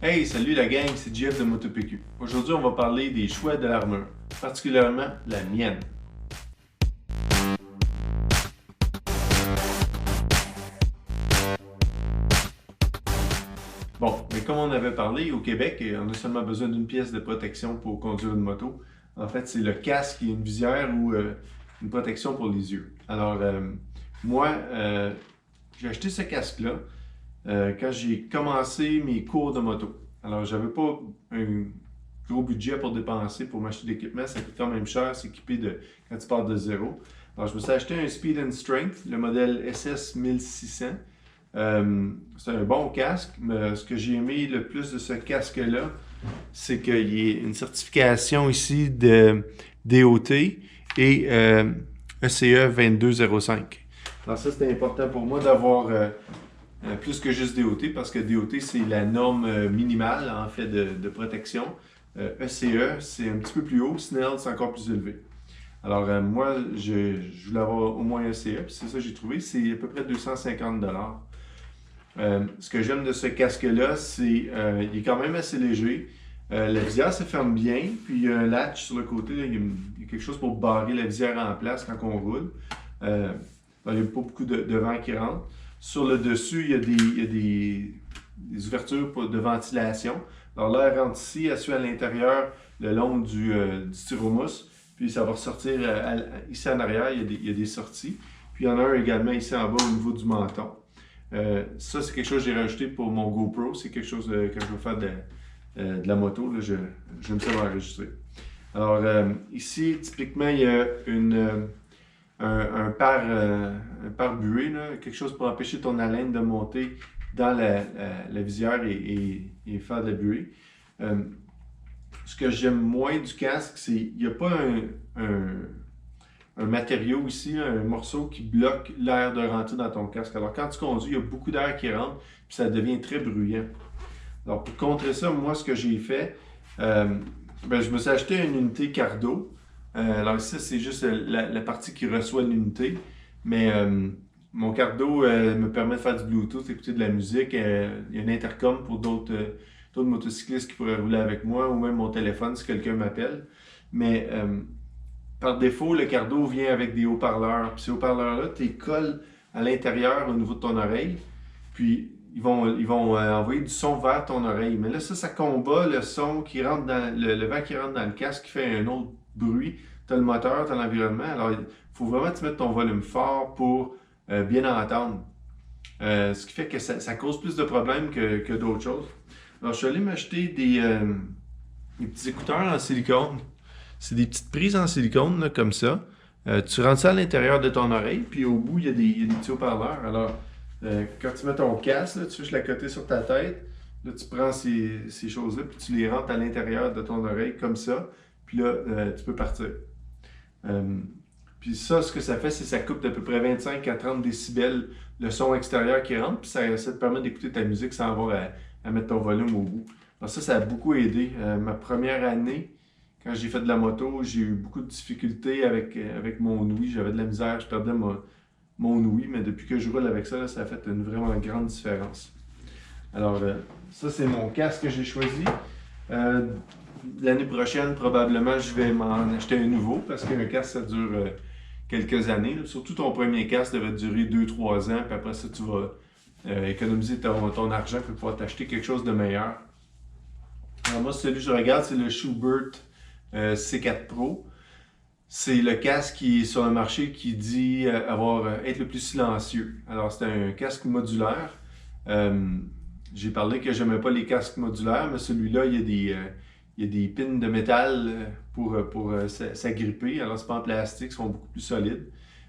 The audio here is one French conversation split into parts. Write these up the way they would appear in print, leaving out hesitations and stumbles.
Hey, salut la gang, c'est Jeff de MotoPQ. Aujourd'hui, on va parler des choix de l'armure, particulièrement la mienne. Bon, mais comme on avait parlé, au Québec, on a seulement besoin d'une pièce de protection pour conduire une moto. En fait, c'est le casque et une visière ou une protection pour les yeux. Alors, moi, j'ai acheté ce casque-là quand j'ai commencé mes cours de moto. Alors, j'avais pas un gros budget pour dépenser pour m'acheter d'équipement. Ça coûte quand même cher s'équiper de quand tu pars de zéro. Alors, je me suis acheté un Speed and Strength, le modèle SS 1600. C'est un bon casque, mais ce que j'ai aimé le plus de ce casque-là, c'est qu'il y ait une certification ici de DOT et ECE 2205. Alors ça, c'est important pour moi d'avoir plus que juste DOT, parce que DOT, c'est la norme minimale en fait de protection. ECE, c'est un petit peu plus haut, Snell, c'est encore plus élevé. Alors moi, je voulais avoir au moins ECE, puis c'est ça que j'ai trouvé, c'est à peu près 250 $. Ce que j'aime de ce casque-là, c'est qu'il est quand même assez léger. La visière se ferme bien, puis il y a un latch sur le côté, là, il y a quelque chose pour barrer la visière en place quand on roule. Il n'y a pas beaucoup de vent qui rentre. Sur le dessus, il y a des ouvertures de ventilation. Alors l'air rentre ici, elle suit à l'intérieur le long du styromousse, puis ça va ressortir ici en arrière, il y a des sorties. Puis il y en a un également ici en bas au niveau du menton. Ça, c'est quelque chose que j'ai rajouté pour mon GoPro. C'est quelque chose que je veux faire de la moto. Là, j'aime ça m'enregistrer. Alors, ici, typiquement, il y a un pare-buée, quelque chose pour empêcher ton haleine de monter dans la visière et faire de la buée. Ce que j'aime moins du casque, c'est qu'il n'y a pas un matériau ici, un morceau qui bloque l'air de rentrer dans ton casque. Alors quand tu conduis, il y a beaucoup d'air qui rentre, puis ça devient très bruyant. Alors pour contrer ça, moi ce que j'ai fait, je me suis acheté une unité Cardo. Alors ça c'est juste la partie qui reçoit l'unité, mais mon Cardo me permet de faire du Bluetooth, écouter de la musique. Il y a un intercom pour d'autres motocyclistes qui pourraient rouler avec moi, ou même mon téléphone si quelqu'un m'appelle. Mais par défaut, le Cardo vient avec des haut-parleurs. Puis ces haut-parleurs-là, tu les colles à l'intérieur au niveau de ton oreille. Puis ils vont envoyer du son vers ton oreille. Mais là, ça combat le son qui rentre dans le vent qui rentre dans le casque qui fait un autre bruit. Tu as le moteur, tu as l'environnement. Alors, il faut vraiment que tu mettes ton volume fort pour bien entendre. Ce qui fait que ça cause plus de problèmes que d'autres choses. Alors, je suis allé m'acheter des petits écouteurs en silicone. C'est des petites prises en silicone, là, comme ça. Tu rentres ça à l'intérieur de ton oreille, puis au bout, il y a des petits haut-parleurs. Alors, quand tu mets ton casque, là, tu fiches la côté sur ta tête. Là, tu prends ces choses-là, puis tu les rentres à l'intérieur de ton oreille, comme ça. Puis là, tu peux partir. Puis ça, ce que ça fait, c'est que ça coupe d'à peu près 25 à 30 décibels le son extérieur qui rentre, puis ça te permet d'écouter ta musique sans avoir à mettre ton volume au bout. Alors ça a beaucoup aidé. Ma première année, quand j'ai fait de la moto, j'ai eu beaucoup de difficultés avec mon ouïe. J'avais de la misère, je perdais mon ouïe, mais depuis que je roule avec ça, là, ça a fait une vraiment grande différence. Alors, ça, c'est mon casque que j'ai choisi. L'année prochaine, probablement, je vais m'en acheter un nouveau, parce qu'un casque, ça dure quelques années. Là. Surtout ton premier casque devrait durer 2-3 ans, puis après ça, tu vas économiser ton argent pour pouvoir t'acheter quelque chose de meilleur. Alors moi, celui que je regarde, c'est le Schuberth C4 Pro. C'est le casque qui est sur le marché qui dit être le plus silencieux. Alors c'est un casque modulaire. J'ai parlé que j'aimais pas les casques modulaires, mais celui-là, il y a des pins de métal pour s'agripper. Alors c'est pas en plastique, ils sont beaucoup plus solides.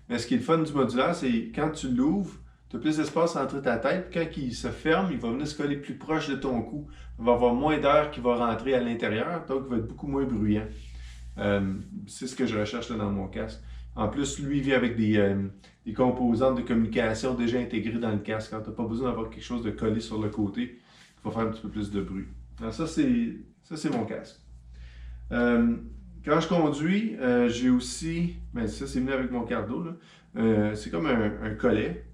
Mais ce qui est le fun du modulaire, c'est quand tu l'ouvres, tu as plus d'espace entre ta tête. Quand il se ferme, il va venir se coller plus proche de ton cou. Il va y avoir moins d'air qui va rentrer à l'intérieur, donc il va être beaucoup moins bruyant. C'est ce que je recherche là, dans mon casque. En plus, lui, il vient avec des composantes de communication déjà intégrées dans le casque. Alors, tu n'as pas besoin d'avoir quelque chose de collé sur le côté qui va faire un petit peu plus de bruit. Alors ça, c'est mon casque. Quand je conduis, j'ai aussi, ça c'est venu avec mon Cardo, c'est comme un collet.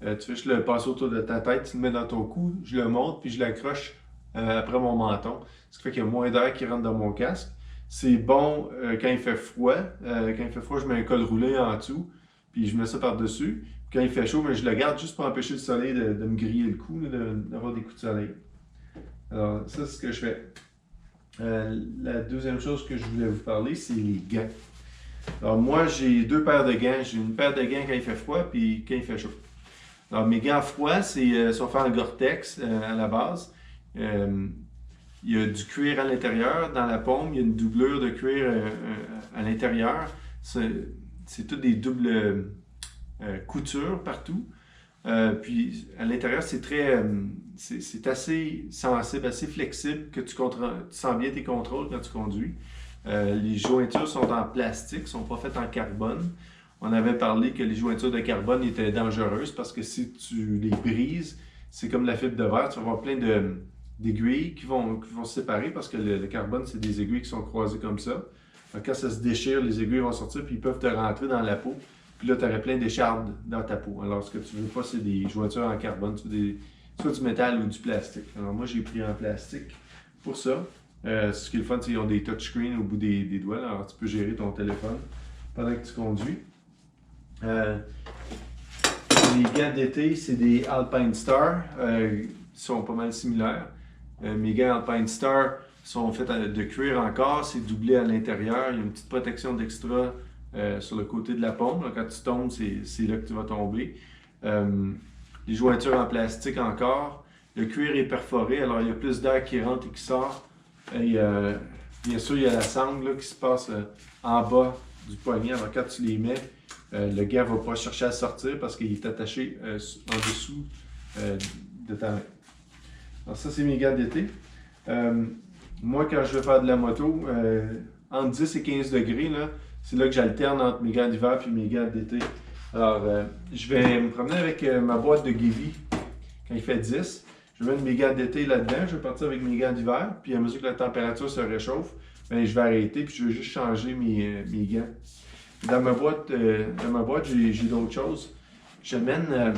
Tu fais juste le passer autour de ta tête, tu le mets dans ton cou, je le monte, puis je l'accroche après mon menton. Ce qui fait qu'il y a moins d'air qui rentre dans mon casque. C'est bon quand il fait froid. Quand il fait froid, je mets un col roulé en dessous, puis je mets ça par-dessus. Quand il fait chaud, mais je le garde juste pour empêcher le soleil de me griller le cou, d'avoir des coups de soleil. Alors, ça, c'est ce que je fais. La deuxième chose que je voulais vous parler, c'est les gants. Alors, moi, j'ai deux paires de gants. J'ai une paire de gants quand il fait froid, puis quand il fait chaud. Alors, mes gants froids, sont faits en Gore-Tex à la base. Il y a du cuir à l'intérieur, dans la paume, il y a une doublure de cuir à l'intérieur. C'est toutes des doubles coutures partout. Puis à l'intérieur, c'est assez sensible, assez flexible que tu sens bien tes contrôles quand tu conduis. Les jointures sont en plastique, ne sont pas faites en carbone. On avait parlé que les jointures de carbone étaient dangereuses parce que si tu les brises, c'est comme la fibre de verre, tu vas avoir plein d'aiguilles qui vont se séparer parce que le carbone, c'est des aiguilles qui sont croisées comme ça. Donc, quand ça se déchire, les aiguilles vont sortir puis ils peuvent te rentrer dans la peau. Puis là, tu aurais plein d'échardes dans ta peau. Alors, ce que tu veux pas, c'est des jointures en carbone, soit du métal ou du plastique. Alors, moi, j'ai pris en plastique pour ça. Ce qui est le fun, c'est qu'ils ont des touchscreens au bout des doigts. Là. Alors, tu peux gérer ton téléphone pendant que tu conduis. Les gants d'été, c'est des Alpine Star. Ils sont pas mal similaires. Mes gants Alpine Star sont faits de cuir encore. C'est doublé à l'intérieur. Il y a une petite protection d'extra sur le côté de la paume. Donc, quand tu tombes, c'est là que tu vas tomber. Les jointures en plastique encore. Le cuir est perforé, alors il y a plus d'air qui rentre et qui sort. Et bien sûr, il y a la sangle là, qui se passe en bas du poignet. Alors, quand tu les mets, le gant ne va pas chercher à sortir parce qu'il est attaché en dessous de ta main. Alors, ça, c'est mes gants d'été. Moi, quand je vais faire de la moto, entre 10 et 15 degrés, c'est là que j'alterne entre mes gants d'hiver et mes gants d'été. Alors, je vais me promener avec ma boîte de Givi quand il fait 10. Je vais mettre mes gants d'été là-dedans. Je vais partir avec mes gants d'hiver. Puis à mesure que la température se réchauffe, bien, je vais arrêter puis je vais juste changer mes gants. Dans ma boîte, j'ai d'autres choses. J'amène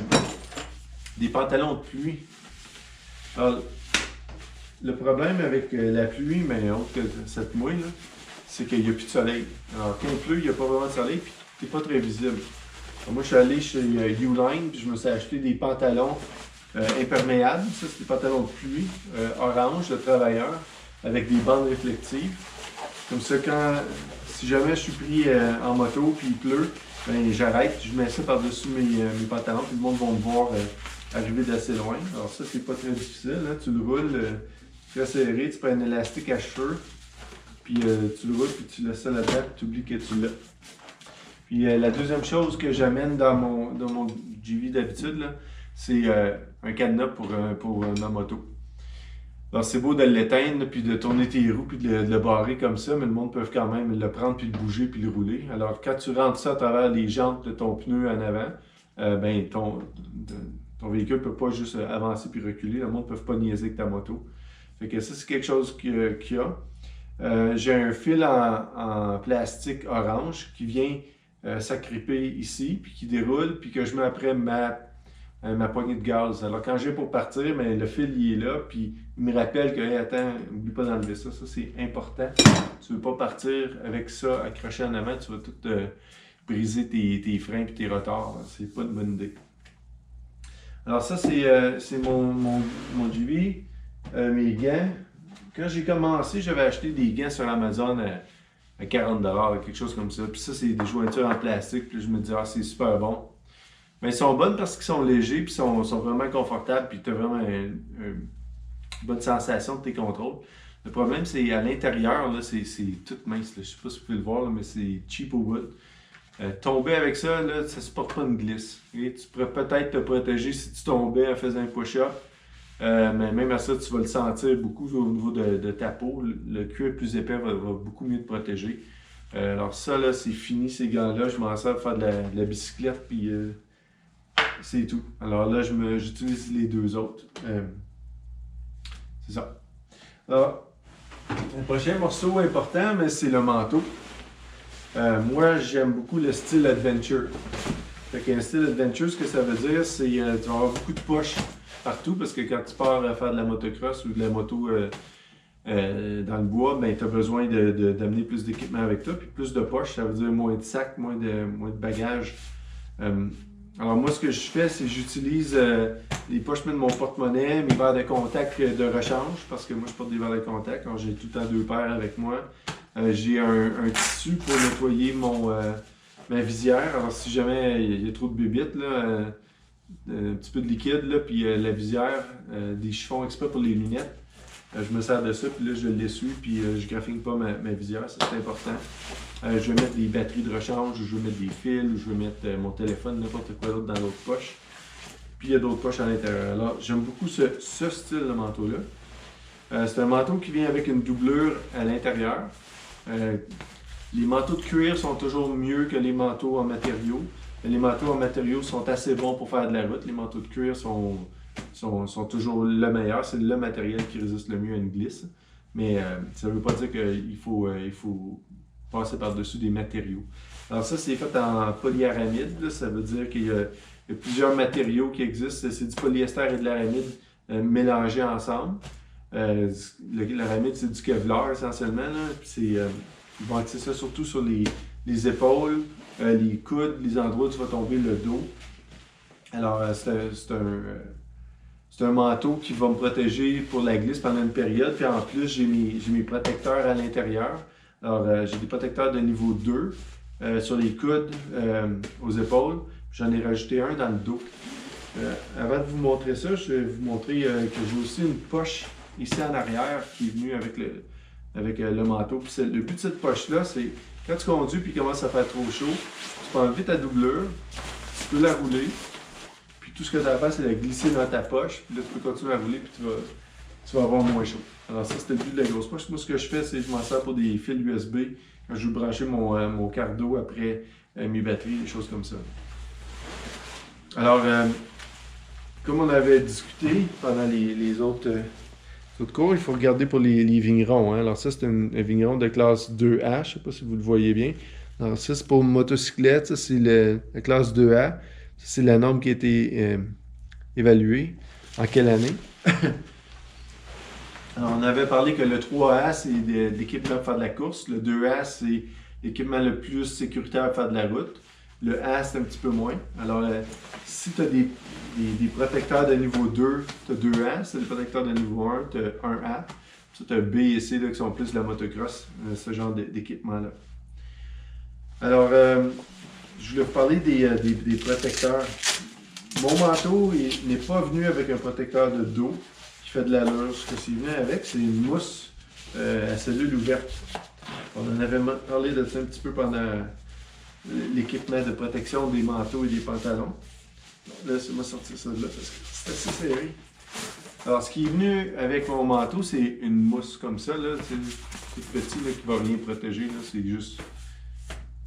des pantalons de pluie. Alors, le problème avec la pluie, mais autre que cette mouille, c'est qu'il n'y a plus de soleil. Alors, quand il pleut, il n'y a pas vraiment de soleil, puis tu n'es pas très visible. Alors, moi, je suis allé chez Uline, puis je me suis acheté des pantalons imperméables. Ça, c'est des pantalons de pluie, orange, de travailleur, avec des bandes réflectives. Comme ça, si jamais je suis pris en moto, puis il pleut, ben, j'arrête, je mets ça par-dessus mes pantalons, puis le monde va me voir arriver d'assez loin. Alors ça, c'est pas très difficile. Hein? Tu le roules très serré, tu prends un élastique à cheveux, puis tu le roules, puis tu laisses ça là-dedans, puis tu oublies que tu l'as. Puis la deuxième chose que j'amène dans mon GV d'habitude, c'est un cadenas pour ma moto. Alors c'est beau de l'éteindre, puis de tourner tes roues, puis de le barrer comme ça, mais le monde peut quand même le prendre, puis le bouger, puis le rouler. Alors quand tu rentres ça à travers les jantes de ton pneu en avant, ben ton véhicule ne peut pas juste avancer puis reculer. Le monde ne peut pas niaiser avec ta moto. Fait que ça, c'est quelque chose qu'il y a. J'ai un fil en plastique orange qui vient s'agripper ici, puis qui déroule, puis que je mets après ma poignée de gaz. Alors quand j'ai pour partir, mais le fil il est là, puis il me rappelle que hey, attends, n'oublie pas d'enlever ça. Ça, c'est important. Tu ne veux pas partir avec ça accroché en avant, tu vas tout briser tes freins et tes rotors. C'est pas une bonne idée. Alors ça, c'est mon GV, mes gants. Quand j'ai commencé, j'avais acheté des gants sur Amazon à 40$, quelque chose comme ça. Puis ça, c'est des jointures en plastique. Puis je me disais, ah, c'est super bon. Mais ils sont bonnes parce qu'ils sont légers, puis sont vraiment confortables, puis tu as vraiment une bonne sensation de tes contrôles. Le problème, c'est à l'intérieur, c'est tout mince. Là. Je ne sais pas si vous pouvez le voir, là, mais c'est cheap au bout. Tomber avec ça, là, ça ne supporte pas une glisse. Et tu pourrais peut-être te protéger si tu tombais en faisant un push-up. Mais même à ça, tu vas le sentir beaucoup au niveau de ta peau. Le cuir plus épais va beaucoup mieux te protéger. Alors ça, là, c'est fini ces gants-là. Je m'en sers pour faire de la bicyclette, puis c'est tout. Alors là, j'utilise les deux autres. C'est ça. Alors, le prochain morceau important, mais c'est le manteau. Moi, j'aime beaucoup le style adventure. Fait qu'un style adventure, ce que ça veut dire, c'est que tu vas avoir beaucoup de poches partout parce que quand tu pars à faire de la motocross ou de la moto dans le bois, ben, tu as besoin d'amener plus d'équipement avec toi, puis plus de poches, ça veut dire moins de sacs, moins de bagages. Alors moi, ce que je fais, c'est que j'utilise les poches de mon porte-monnaie, mes verres de contact de rechange, parce que moi, je porte des verres de contact, alors j'ai tout le temps 2 paires avec moi. J'ai un tissu pour nettoyer ma visière, alors si jamais il y a trop de bébites, là, un petit peu de liquide, là, puis la visière, des chiffons exprès pour les lunettes. Je me sers de ça, puis là, je l'essuie, puis je graphine pas ma visière, ça c'est important. Je vais mettre des batteries de rechange, je vais mettre des fils, je vais mettre mon téléphone, n'importe quoi d'autre dans l'autre poche. Puis il y a d'autres poches à l'intérieur. Alors, j'aime beaucoup ce style de manteau-là. C'est un manteau qui vient avec une doublure à l'intérieur. Les manteaux de cuir sont toujours mieux que les manteaux en matériaux. Les manteaux en matériaux sont assez bons pour faire de la route. Les manteaux de cuir sont toujours le meilleur. C'est le matériel qui résiste le mieux à une glisse. Mais ça ne veut pas dire qu'il faut passer par-dessus des matériaux. Alors ça, c'est fait en polyaramide. Là. Ça veut dire qu'il y a plusieurs matériaux qui existent. C'est du polyester et de l'aramide mélangés ensemble. L'aramide, c'est du Kevlar essentiellement. Ils vont axer ça surtout sur les épaules, les coudes, les endroits où tu vas tomber le dos. Alors, c'est un manteau qui va me protéger pour la glisse pendant une période. Puis en plus, j'ai mes protecteurs à l'intérieur. Alors, j'ai des protecteurs de niveau 2 sur les coudes, aux épaules. J'en ai rajouté un dans le dos. Avant de vous montrer ça, je vais vous montrer que j'ai aussi une poche ici en arrière qui est venue avec le manteau. Puis le but de cette poche-là, c'est quand tu conduis et qu'il commence à faire trop chaud, tu peux enlever ta doublure, tu peux la rouler. Puis tout ce que tu as à faire, c'est la glisser dans ta poche. Puis là, tu peux continuer à rouler puis tu vas avoir moins chaud. Alors ça, c'était le but de la grosse poche. Moi, ce que je fais, c'est que je m'en sers pour des fils USB quand je veux brancher mon cardo après mes batteries, des choses comme ça. Alors, comme on avait discuté pendant les autres cours, il faut regarder pour les vignerons. Hein. Alors ça, c'est un vigneron de classe 2A. Je ne sais pas si vous le voyez bien. Alors ça, c'est pour motocyclette. Ça, c'est la classe 2A. Ça, c'est la norme qui a été évaluée. En quelle année? Alors, on avait parlé que le 3A, c'est l'équipement pour faire de la course. Le 2A, c'est l'équipement le plus sécuritaire pour faire de la route. Le A, c'est un petit peu moins. Alors, si tu as des protecteurs de niveau 2, tu as 2A. Si tu as des protecteurs de niveau 1, tu as 1A. Puis tu as B et C là, qui sont plus de la motocross, ce genre d'équipement-là. Alors, je voulais vous parler des protecteurs. Mon manteau n'est pas venu avec un protecteur de dos qui fait de l'allure. Ce que c'est venu avec, c'est une mousse à cellule ouverte. On en avait parlé de ça un petit peu pendant l'équipement de protection des manteaux et des pantalons. Là, c'est moi sortir ça de là parce que c'est assez serré. Alors, ce qui est venu avec mon manteau, c'est une mousse comme ça. C'est petit, là, qui ne va rien protéger. C'est juste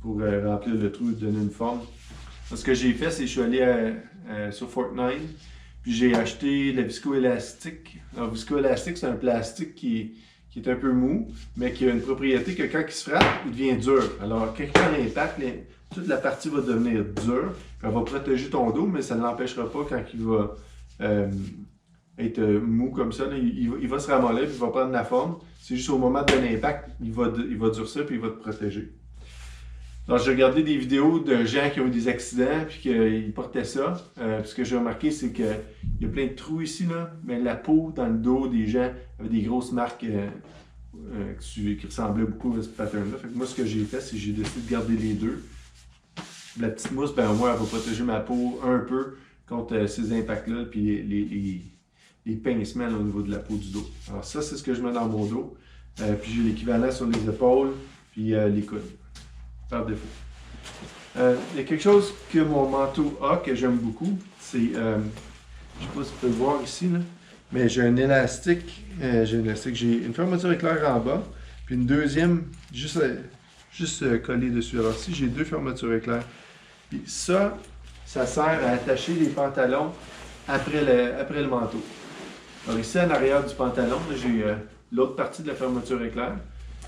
pour remplir le trou et donner une forme. Alors, ce que j'ai fait, c'est que je suis allé sur Fortnite, puis j'ai acheté de la viscoélastique. Alors, viscoélastique, c'est un plastique qui est un peu mou, mais qui a une propriété que quand il se frappe, il devient dur. Alors, quand il prend l'impact, toute la partie va devenir dure. Elle va protéger ton dos, mais ça ne l'empêchera pas quand il va être mou comme ça. Là, il va se ramollir, puis il va prendre la forme. C'est juste au moment de l'impact, il va durcir, puis il va te protéger. Alors, j'ai regardé des vidéos de gens qui ont eu des accidents, puis qu'ils portaient ça. Ce que j'ai remarqué, c'est qu'il y a plein de trous ici, là, mais la peau dans le dos des gens avait des grosses marques qui ressemblaient beaucoup à ce pattern-là. Fait que moi, ce que j'ai fait, c'est que j'ai décidé de garder les deux. La petite mousse, ben, au moins, elle va protéger ma peau un peu contre ces impacts-là, puis les pincements là, au niveau de la peau du dos. Alors ça, c'est ce que je mets dans mon dos. Puis j'ai l'équivalent sur les épaules, puis les coudes, par défaut. Il y a quelque chose que mon manteau a, que j'aime beaucoup, c'est, je ne sais pas si tu peux le voir ici, là, mais j'ai un élastique, j'ai une fermeture éclair en bas, puis une deuxième juste collée dessus. Alors ici, j'ai deux fermetures éclair. Puis ça sert à attacher les pantalons après le manteau. Alors ici, en arrière du pantalon, j'ai l'autre partie de la fermeture éclair.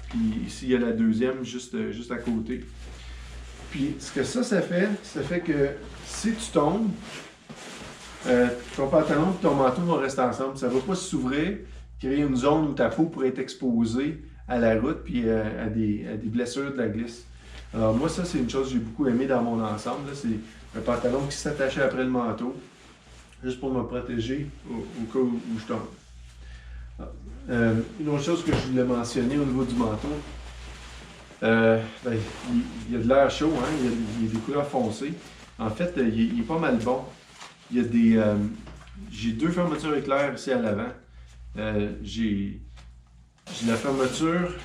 Puis ici, il y a la deuxième juste à côté. Puis ce que ça fait que si tu tombes, Ton pantalon et ton manteau vont rester ensemble. Ça ne va pas s'ouvrir, créer une zone où ta peau pourrait être exposée à la route puis à des blessures de la glisse. Alors moi, ça, c'est une chose que j'ai beaucoup aimé dans mon ensemble. C'est un pantalon qui s'attachait après le manteau, juste pour me protéger au cas où je tombe. Une autre chose que je voulais mentionner au niveau du manteau, il y a de l'air chaud, hein? Il y a des couleurs foncées. En fait, il est pas mal bon. Il y a des. J'ai deux fermetures éclair ici à l'avant. J'ai la fermeture.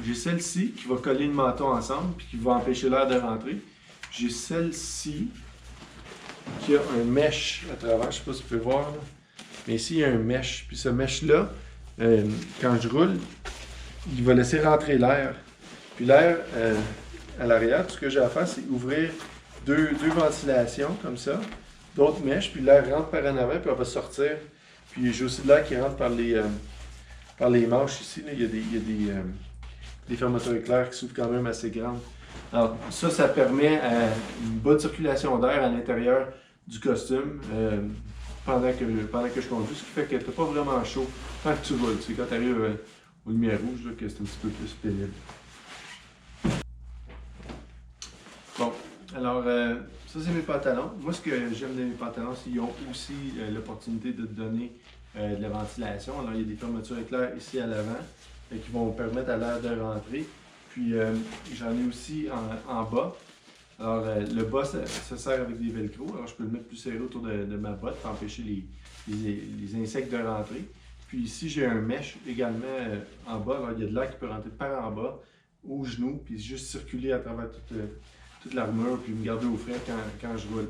J'ai celle-ci qui va coller le manteau ensemble puis qui va empêcher l'air de rentrer. J'ai celle-ci qui a un mesh à travers. Je ne sais pas si vous pouvez voir. Là. Mais ici, il y a un mesh. Puis ce mesh-là, quand je roule, il va laisser rentrer l'air. Puis l'air, à l'arrière, tout ce que j'ai à faire, c'est ouvrir deux ventilations comme ça, d'autres mèches, puis l'air rentre par en avant, puis on va sortir. Puis j'ai aussi de l'air qui rentre par les manches ici. Là. Il y a des fermetures éclairs qui s'ouvrent quand même assez grandes. Alors ça permet une bonne circulation d'air à l'intérieur du costume pendant que je conduis, ce qui fait que tu n'as pas vraiment chaud tant que tu roules. C'est quand tu arrives aux lumières rouges là, que c'est un petit peu plus pénible. Bon, alors ça c'est mes pantalons. Moi ce que j'aime de mes pantalons, c'est qu'ils ont aussi l'opportunité de te donner de la ventilation. Alors il y a des fermetures éclairs ici à l'avant qui vont permettre à l'air de rentrer. Puis j'en ai aussi en bas. Alors le bas, ça sert avec des velcro. Alors je peux le mettre plus serré autour de ma botte pour empêcher les insectes de rentrer. Puis ici j'ai un mesh également en bas. Alors il y a de l'air qui peut rentrer par en bas, au genou, puis juste circuler à travers toute l'armure, puis me garder au frais quand je roule.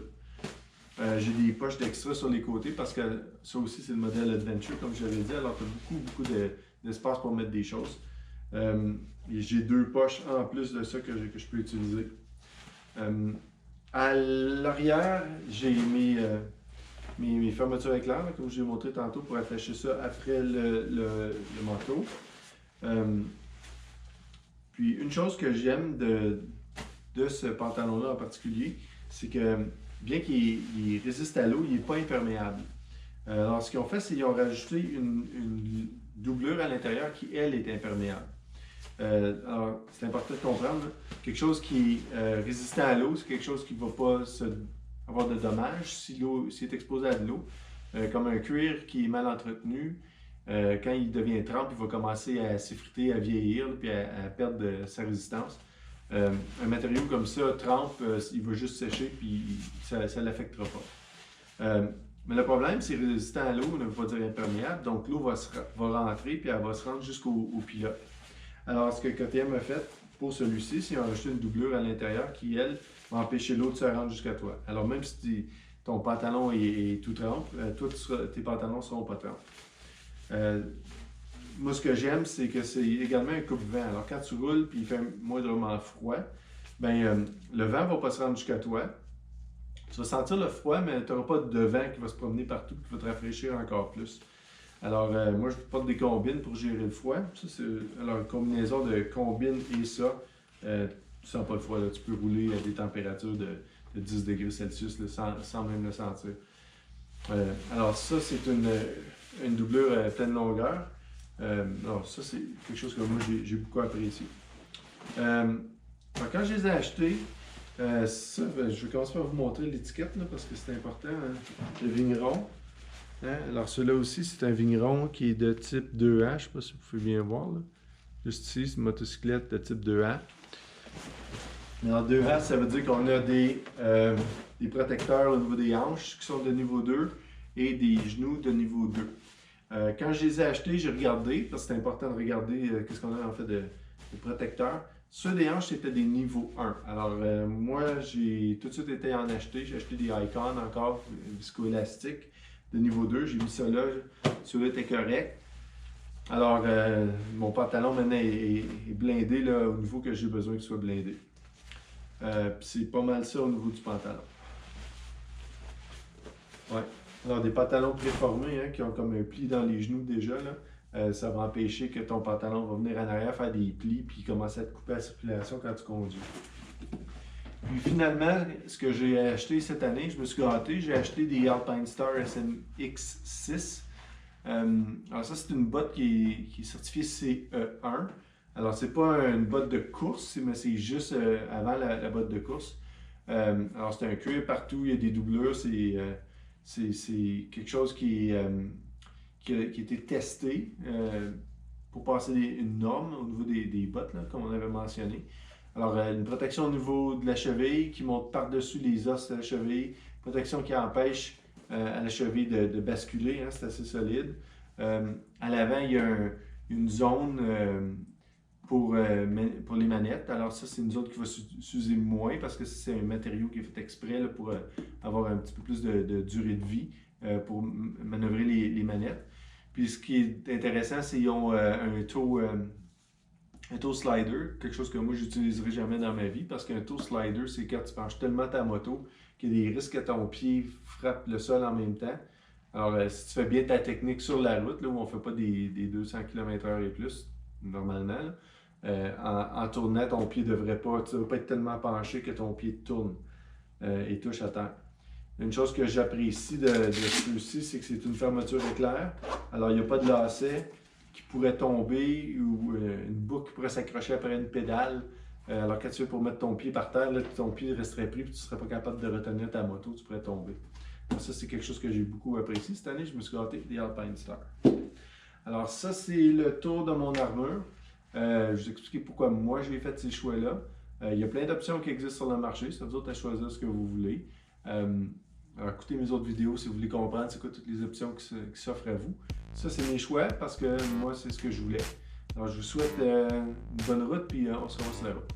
J'ai des poches d'extra sur les côtés parce que ça aussi c'est le modèle Adventure comme j'avais dit. Alors tu as beaucoup d'espace pour mettre des choses. J'ai deux poches en plus de ça que je peux utiliser. À l'arrière, j'ai mes fermetures éclair, là, comme je l'ai montré tantôt, pour attacher ça après le manteau. Puis une chose que j'aime de ce pantalon-là en particulier, c'est que bien qu'il résiste à l'eau, il n'est pas imperméable. Alors ce qu'ils ont fait, c'est qu'ils ont rajouté une doublure à l'intérieur qui, elle, est imperméable. Alors, c'est important de comprendre, là, quelque chose qui est résistant à l'eau, c'est quelque chose qui ne va pas avoir de dommages si l'eau est exposé à de l'eau. Comme un cuir qui est mal entretenu, quand il devient trempe, il va commencer à s'effriter, à vieillir, puis à perdre sa résistance. Un matériau comme ça, trempe, il va juste sécher, puis ça ne l'affectera pas. Mais le problème, c'est résistant à l'eau, ne veut pas dire imperméable, donc l'eau va rentrer, puis elle va se rendre jusqu'au pilote. Alors, ce que KTM a fait pour celui-ci, c'est qu'ils ont rajouté une doublure à l'intérieur qui, elle, va empêcher l'eau de se rendre jusqu'à toi. Alors, même si ton pantalon est tout trempe, tes pantalons ne seront pas trempes. Moi, ce que j'aime, c'est que c'est également un coupe-vent. Alors, quand tu roules et il fait moindrement froid, le vent ne va pas se rendre jusqu'à toi. Tu vas sentir le froid, mais tu n'auras pas de vent qui va se promener partout et qui va te rafraîchir encore plus. Alors, moi, je porte des combines pour gérer le froid. Ça, alors, une combinaison de combines et ça, tu ne sens pas le froid. Là. Tu peux rouler à des températures de 10 degrés Celsius là, sans même le sentir. Alors, ça, c'est une doublure pleine longueur. Alors, ça, c'est quelque chose que moi, j'ai beaucoup apprécié. Quand je les ai achetés, je vais commencer par vous montrer l'étiquette là, parce que c'est important. Hein? Le vigneron. Hein? Alors, celui-là aussi, c'est un vigneron qui est de type 2A. Je ne sais pas si vous pouvez bien voir. Là. Juste ici, c'est une motocyclette de type 2A. Alors, 2A, ça veut dire qu'on a des protecteurs au niveau des hanches qui sont de niveau 2 et des genoux de niveau 2. Quand je les ai achetés, j'ai regardé, parce que c'est important de regarder qu'est-ce qu'on a en fait de protecteurs. Ceux des hanches, c'était des niveaux 1. Alors, moi, j'ai tout de suite été en acheter. J'ai acheté des Icon encore, viscoélastiques de niveau 2. J'ai mis ça là. Celui-là était correct. Alors, mon pantalon maintenant est blindé là, au niveau que j'ai besoin qu'il soit blindé. C'est pas mal ça au niveau du pantalon. Ouais. Alors, des pantalons préformés hein, qui ont comme un pli dans les genoux déjà, là, ça va empêcher que ton pantalon va venir en arrière faire des plis puis commencer à te couper la circulation quand tu conduis. Puis finalement, ce que j'ai acheté cette année, je me suis gâté, j'ai acheté des Alpine Star SMX6. Alors ça, c'est une botte qui est certifiée CE1. Alors c'est pas une botte de course, mais c'est juste avant la botte de course. Alors c'est un cuir partout, il y a des doublures, c'est quelque chose qui a été testé pour passer une norme au niveau des bottes, là, comme on avait mentionné. Alors, une protection au niveau de la cheville qui monte par-dessus les os de la cheville, protection qui empêche à la cheville de basculer, hein, c'est assez solide. À l'avant, il y a une zone pour les manettes. Alors ça, c'est une zone qui va s'user moins parce que c'est un matériau qui est fait exprès là, pour avoir un petit peu plus de durée de vie pour manœuvrer les manettes. Puis ce qui est intéressant, c'est qu'ils ont un toe slider, quelque chose que moi j'utiliserai jamais dans ma vie parce qu'un toe slider, c'est quand tu penches tellement ta moto qu'il y a des risques que ton pied frappe le sol en même temps. Alors, si tu fais bien ta technique sur la route, là, où on ne fait pas des 200 km/h et plus, normalement, en tournant, ton pied devrait pas, tu ne devrais pas être tellement penché que ton pied tourne et touche à terre. Une chose que j'apprécie de ceux-ci, c'est que c'est une fermeture éclair. Alors, il n'y a pas de lacet qui pourrait tomber ou une boucle qui pourrait s'accrocher après une pédale. Alors, quand tu fais pour mettre ton pied par terre, là, ton pied resterait pris et tu ne serais pas capable de retenir ta moto, tu pourrais tomber. Alors, ça, c'est quelque chose que j'ai beaucoup apprécié. Cette année, je me suis gâté des Alpine Star. Alors, ça, c'est le tour de mon armure. Je vous ai expliqué pourquoi moi j'ai fait ces choix-là. Il y a plein d'options qui existent sur le marché. C'est à vous autres à choisir ce que vous voulez. Alors, écoutez mes autres vidéos si vous voulez comprendre c'est quoi toutes les options qui s'offrent à vous. Ça, c'est mes choix parce que moi, c'est ce que je voulais. Alors, je vous souhaite une bonne route puis on se revoit sur la route.